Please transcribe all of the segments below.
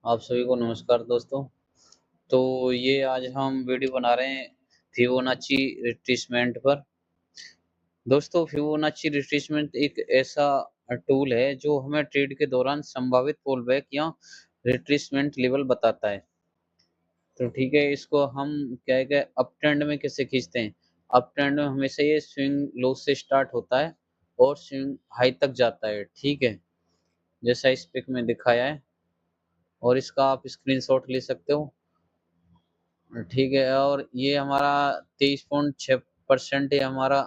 आप सभी को नमस्कार दोस्तों। तो ये आज हम वीडियो बना रहे हैं फिबोनाची रिट्रेसमेंट पर। दोस्तों फिबोनाची रिट्रेसमेंट एक ऐसा टूल है जो हमें ट्रेड के दौरान संभावित पुलबैक या रिट्रेसमेंट लेवल बताता है। तो ठीक है, इसको हम क्या है कि अप ट्रेंड में कैसे खींचते हैं। अप ट्रेंड में हमेशा ये स्विंग लो से स्टार्ट होता है और स्विंग हाई तक जाता है। ठीक है, जैसा इस पिक में दिखाया है और इसका आप स्क्रीनशॉट ले सकते हो। ठीक है, और ये हमारा 23.6% ये हमारा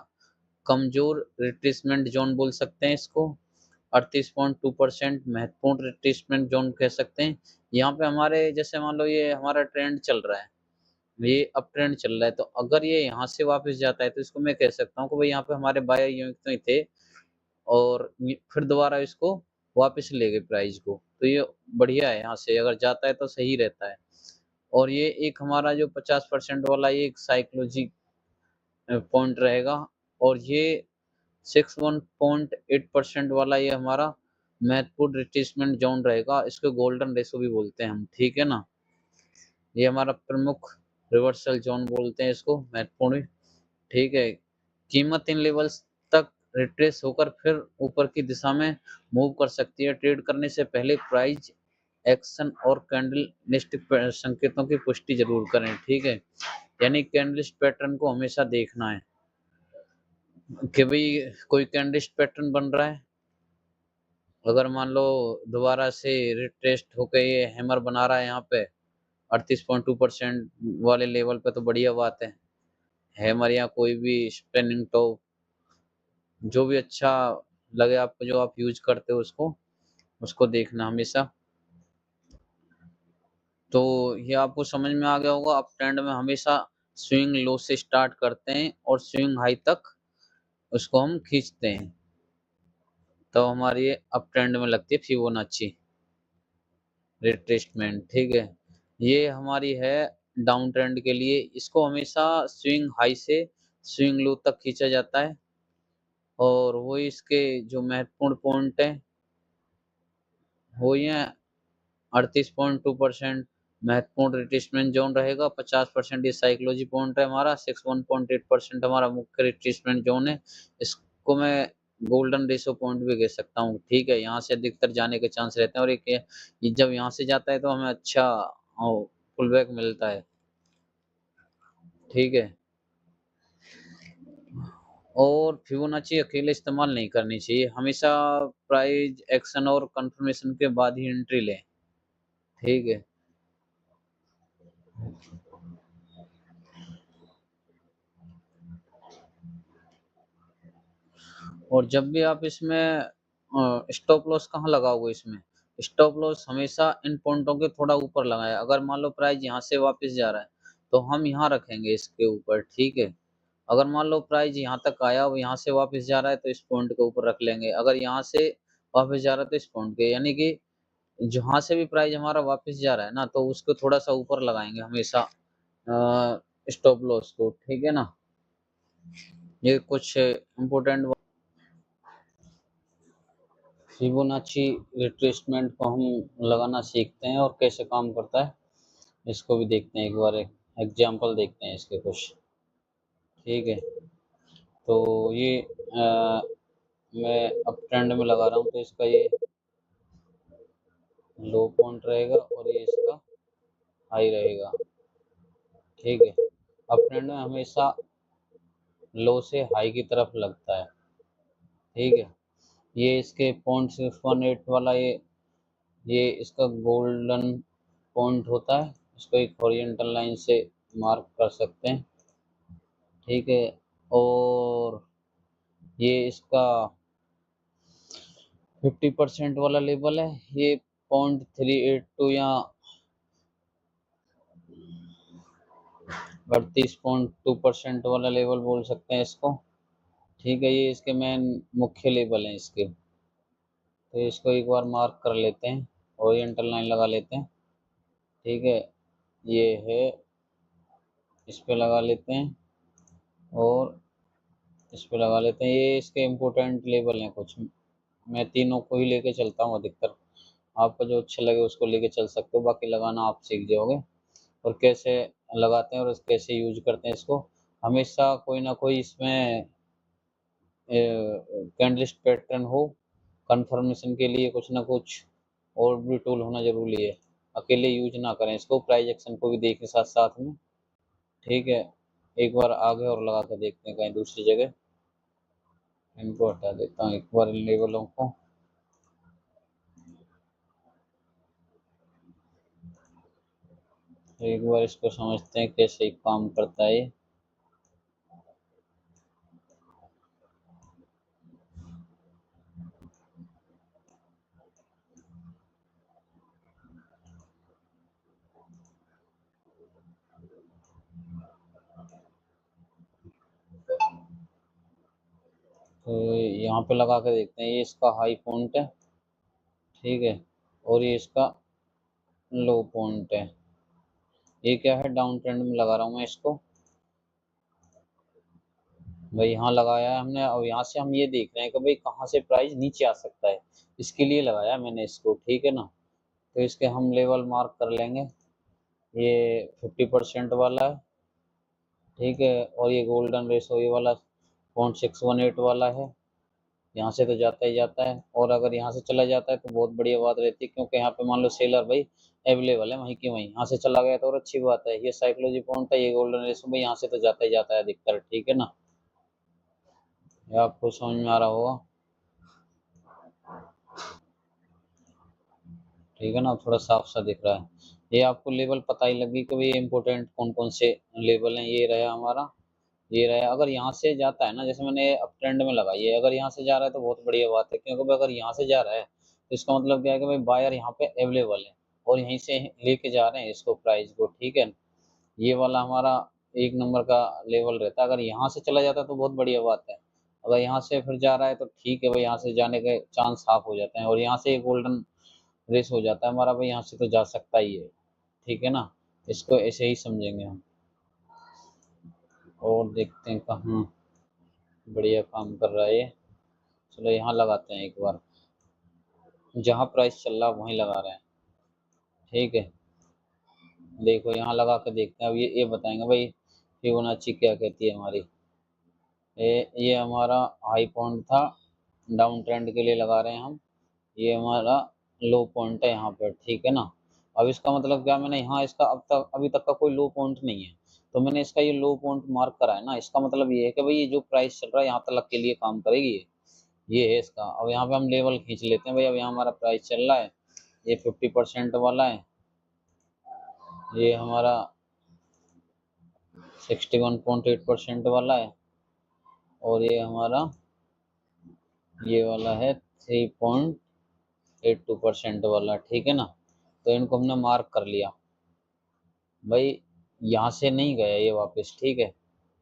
कमजोर रिट्रेसमेंट जोन बोल सकते हैं इसको। 38.2% महत्वपूर्ण रिट्रेसमेंट जोन कह सकते हैं। यहाँ पे हमारे जैसे मान लो ये हमारा ट्रेंड चल रहा है, ये अप ट्रेंड चल रहा है, तो अगर ये यहाँ से वापस जाता है तो इसको मैं कह सकता हूँ कि भाई यहाँ पे हमारे बायर यूं तो ही थे और फिर दोबारा इसको वापस ले गए प्राइस को, तो ये बढ़िया है। यहाँ से अगर जाता है तो सही रहता है। और ये एक हमारा जो 50% वाला ये एक साइकोलॉजी पॉइंट रहेगा। और ये 61.8% वाला ये हमारा महत्वपूर्ण रिट्रेसमेंट जोन रहेगा। इसको गोल्डन रेशो भी बोलते हैं हम, ठीक है ना। ये हमारा प्रमुख रिवर्सल जोन बोलते हैं इसको, महत्वपूर्ण। ठीक है, कीमत इन लेवल्स तक रिट्रेस होकर फिर ऊपर की दिशा में मूव कर सकती है। ट्रेड करने से पहले प्राइस एक्शन और कैंडलस्टिक संकेतों की पुष्टि जरूर करें। ठीक है, यानी कैंडलस्टिक पैटर्न को हमेशा देखना है कि भाई कोई कैंडलस्टिक पैटर्न बन रहा है। अगर मान लो दोबारा से रिट्रेस्ट होकर ये हैमर बना रहा है यहाँ पे 38.2% वाले लेवल पे, तो बढ़िया बात है। हैमर या कोई भी स्पिनिंग टॉप जो भी अच्छा लगे आपको, जो आप यूज करते हो उसको उसको देखना हमेशा। तो ये आपको समझ में आ गया होगा। अप ट्रेंड में हमेशा स्विंग लो से स्टार्ट करते हैं और स्विंग हाई तक उसको हम खींचते हैं, तो हमारी ये अप ट्रेंड में लगती है फिबोनाची रिट्रेसमेंट। ठीक है, ये हमारी है डाउन ट्रेंड के लिए। इसको हमेशा स्विंग हाई से स्विंग लो तक खींचा जाता है। और वो इसके जो महत्वपूर्ण पॉइंट है वो ये 38.2% महत्वपूर्ण रिट्रेसमेंट जोन रहेगा। 50% ये साइकोलॉजी पॉइंट है हमारा। 61.8% हमारा मुख्य रिट्रेसमेंट जोन है। इसको मैं गोल्डन रेशो पॉइंट भी कह सकता हूँ। ठीक है, यहाँ से अधिकतर जाने के चांस रहते हैं और एक ये जब यहाँ से जाता है तो हमें अच्छा पुल बैक मिलता है। ठीक है, और फिबोनाची अकेले इस्तेमाल नहीं करनी चाहिए, हमेशा प्राइस एक्शन और कंफर्मेशन के बाद ही एंट्री लें। ठीक है, और जब भी आप इसमें स्टॉप लॉस कहाँ लगाओगे, इसमें स्टॉप लॉस हमेशा इन पॉइंटों के थोड़ा ऊपर लगाए। अगर मान लो प्राइस यहाँ से वापस जा रहा है तो हम यहाँ रखेंगे इसके ऊपर। ठीक है, अगर मान लो प्राइस यहाँ तक आया और यहाँ से वापस जा रहा है तो इस पॉइंट के ऊपर रख लेंगे। अगर यहाँ से वापस जा रहा है तो इस पॉइंट के, यानी कि जहाँ से भी प्राइस हमारा वापस जा रहा है ना, तो उसको थोड़ा सा ऊपर लगाएंगे हमेशा स्टॉप लॉस को। ठीक है ना, ये कुछ इम्पोर्टेंट फिबोनाची रिट्रेसमेंट को हम लगाना सीखते हैं और कैसे काम करता है इसको भी देखते हैं। एक बार एक एग्जाम्पल देखते हैं इसके कुछ। ठीक है, तो ये मैं अप ट्रेंड में लगा रहा हूँ, तो इसका ये लो पॉइंट रहेगा और ये इसका हाई रहेगा। ठीक है, अप ट्रेंड में हमेशा लो से हाई की तरफ लगता है। ठीक है, ये इसके 0.618 वाला ये इसका गोल्डन पॉइंट होता है। इसको एक ओरिएंटल लाइन से मार्क कर सकते हैं। ठीक है, और ये इसका 50% वाला लेवल है। ये 0.382 या 38.2% वाला लेवल बोल सकते हैं इसको। ठीक है, ये इसके मेन मुख्य लेवल हैं इसके। तो इसको एक बार मार्क कर लेते हैं, ओरिएंटल लाइन लगा लेते हैं। ठीक है, ये है, इस पे लगा लेते हैं और इस पे लगा लेते हैं। ये इसके इम्पोर्टेंट लेवल हैं कुछ, मैं तीनों को ही लेके चलता हूँ अधिकतर। आपको जो अच्छा लगे उसको लेके चल सकते हो, बाकी लगाना आप सीख जाओगे। और कैसे लगाते हैं और कैसे यूज करते हैं इसको, हमेशा कोई ना कोई इसमें कैंडलिस्ट पैटर्न हो, कंफर्मेशन के लिए कुछ ना कुछ और भी टूल होना जरूरी है। अकेले यूज ना करें इसको, प्राइस एक्शन को भी देखें साथ साथ में। ठीक है, एक बार आगे और लगा कर देखते हैं कहीं दूसरी जगह। इनको हटा देता हूँ एक बार इन लेबलों को। एक बार इसको समझते हैं कैसे काम करता है ये। तो यहाँ पे लगा के देखते हैं, ये इसका हाई पॉइंट है, ठीक है, और ये इसका लो पॉइंट है। ये क्या है, डाउन ट्रेंड में लगा रहा हूँ मैं इसको। भाई यहाँ लगाया है हमने, अब यहाँ से हम ये देख रहे हैं कि भाई कहाँ से प्राइस नीचे आ सकता है, इसके लिए लगाया मैंने इसको, ठीक है ना। तो इसके हम लेवल मार्क कर लेंगे। ये 50% वाला है, ठीक है, और ये गोल्डन रेशो ये वाला 0.618 वाला है। यहाँ से तो जाता ही जाता है, और अगर यहाँ से चला जाता है तो बहुत बढ़िया बात रहती है, क्योंकि यहाँ पे मान लो सेलर भाई अवेलेबल है वहीं की वहीं, यहाँ से चला गया तो और अच्छी बात है। ये साइकोलॉजी पॉइंट है, ये गोल्डन रेशो भाई यहाँ से तो जाता ही जाता है अधिकतर, ठीक है ना। ये आपको समझ में आ रहा होगा, ठीक है ना, थोड़ा साफ सा दिख रहा है। ये आपको लेवल पता ही लगी कि भाई इंपोर्टेंट कौन कौन से लेवल हैं। ये रहा हमारा, ये रहा। अगर यहाँ से जाता है ना, जैसे मैंने अप ट्रेंड में लगाई है, अगर यहाँ से जा रहा है तो बहुत बढ़िया बात है, क्योंकि अगर यहाँ से जा रहा है तो इसका मतलब क्या है कि भाई बायर यहाँ पे अवेलेबल है और यहीं से लेके जा रहे हैं इसको, प्राइस को, ठीक है। ये वाला हमारा एक नंबर का लेवल रहता है। अगर यहाँ से चला जाता है तो बहुत बढ़िया बात है, अगर यहाँ से फिर जा रहा है तो ठीक है भाई, यहाँ से जाने के चांस हाफ हो जाते हैं, और यहाँ से गोल्डन रेस हो जाता है हमारा भाई, यहाँ से तो जा सकता ही है, ठीक है ना। इसको ऐसे ही समझेंगे हम। और देखते हैं कहाँ बढ़िया काम कर रहा है ये। चलो यहाँ लगाते हैं एक बार, जहाँ प्राइस चल रहा है वहीं लगा रहे हैं, ठीक है। देखो यहाँ लगा के देखते हैं, अब ये बताएंगे भाई फिबोनाची क्या कहती है हमारी। ये हमारा हाई पॉइंट था, डाउन ट्रेंड के लिए लगा रहे हैं हम। ये हमारा लो पॉइंट है यहाँ पर, ठीक है ना। अब इसका मतलब क्या, मैंने यहाँ इसका अब तक अभी तक का कोई लो पॉइंट नहीं है, तो मैंने इसका ये लो पॉइंट मार्क करा है ना, इसका मतलब ये है कि भाई ये जो प्राइस चल रहा है यहाँ तक के लिए काम करेगी ये है इसका। अब यहाँ पे हम लेवल खींच लेते हैं भाई। अब यहाँ हमारा प्राइस चल रहा है, ये 50% वाला है, ये हमारा 61.8% वाला है, और ये हमारा ये वाला है 3.82% वाला, ठीक है ना। तो इनको हमने मार्क कर लिया भाई, यहाँ से नहीं गया ये वापस, ठीक है।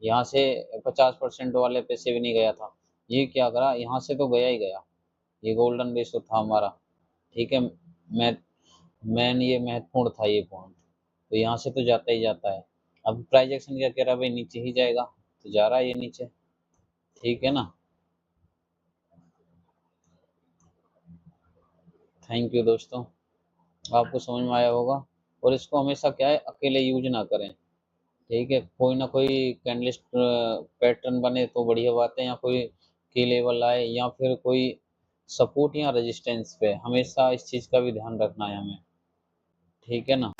यहाँ से 50% वाले पे से भी नहीं गया था, ये क्या करा, यहाँ से तो गया ही गया, ये गोल्डन रेशो था हमारा, ठीक है। मैं मैन ये महत्वपूर्ण था ये पॉइंट, तो यहाँ से तो जाता ही जाता है। अब प्राइस एक्शन क्या कह रहा है भाई, नीचे ही जाएगा, तो जा रहा है ये नीचे, ठीक है ना। थैंक यू दोस्तों, आपको समझ में आया होगा। और इसको हमेशा क्या है, अकेले यूज ना करें, ठीक है। कोई ना कोई कैंडलिस्ट पैटर्न बने तो बढ़िया बात है, या कोई की लेवल आए, या फिर कोई सपोर्ट या रेजिस्टेंस पे, हमेशा इस चीज़ का भी ध्यान रखना है हमें, ठीक है ना।